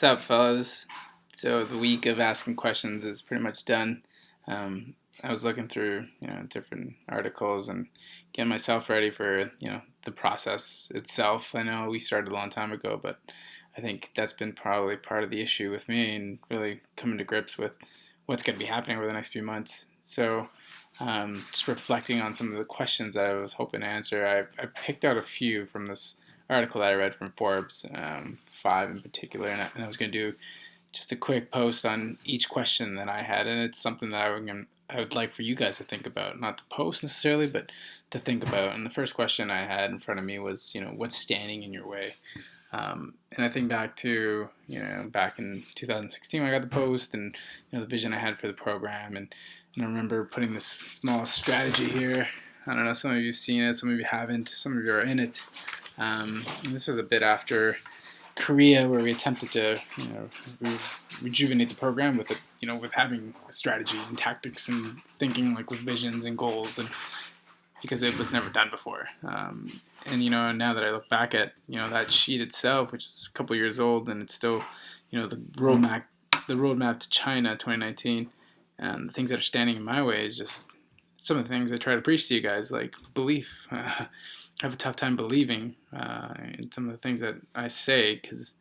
What's up, fellas? So the week of asking questions is pretty much done. I was looking through, different articles and getting myself ready for, the process itself. I know we started a long time ago, but I think that's been probably part of the issue with me and really coming to grips with what's going to be happening over the next few months. So, just reflecting on some of the questions that I was hoping to answer, I picked out a few from this article that I read from Forbes, five in particular, and I was going to do just a quick post on each question that I had, and it's something that I would like for you guys to think about, not to post necessarily, but to think about. And the first question I had in front of me was, what's standing in your way? And I think back to, back in 2016 when I got the post and, the vision I had for the program. And I remember putting this small strategy here. I don't know, some of you have seen it, some of you haven't, some of you are in it. And this was a bit after Korea, where we attempted to, rejuvenate the program with it, with having a strategy and tactics and thinking like with visions and goals, and because it was never done before. And now that I look back at that sheet itself, which is a couple years old, and it's still, the roadmap to China 2019, and the things that are standing in my way is just some of the things I try to preach to you guys, like belief. I have a tough time believing in some of the things that I say because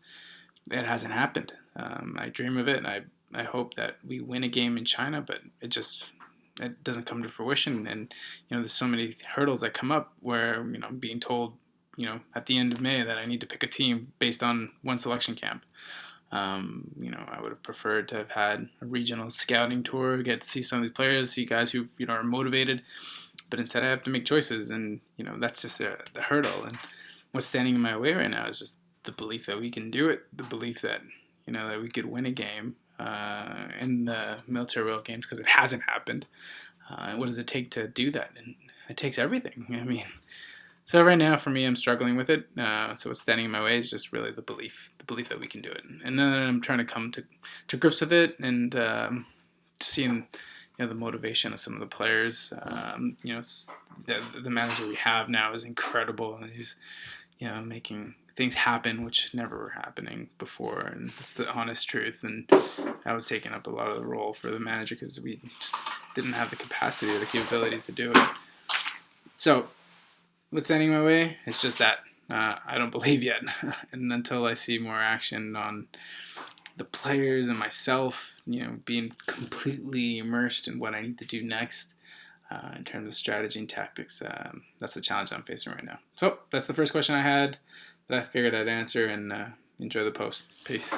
it hasn't happened. I dream of it, and I hope that we win a game in China, but it doesn't come to fruition. And there's so many hurdles that come up where I'm being told at the end of May that I need to pick a team based on one selection camp. I would have preferred to have had a regional scouting tour, get to see some of these players, see guys who are motivated. But instead, I have to make choices, and that's just the hurdle. And what's standing in my way right now is just the belief that we can do it, the belief that that we could win a game in the military world games, because it hasn't happened. And what does it take to do that? And it takes everything. So right now for me, I'm struggling with it. So what's standing in my way is just really the belief that we can do it. And then I'm trying to come to grips with it, and seeing the motivation of some of the players. The manager we have now is incredible, and he's making things happen which never were happening before, and it's the honest truth. And I was taking up a lot of the role for the manager because we just didn't have the capacity or the capabilities to do it. So what's standing in my way? It's just that I don't believe yet, and until I see more action on the players and myself, being completely immersed in what I need to do next in terms of strategy and tactics, that's the challenge I'm facing right now. So that's the first question I had that I figured I'd answer, and enjoy the post. Peace.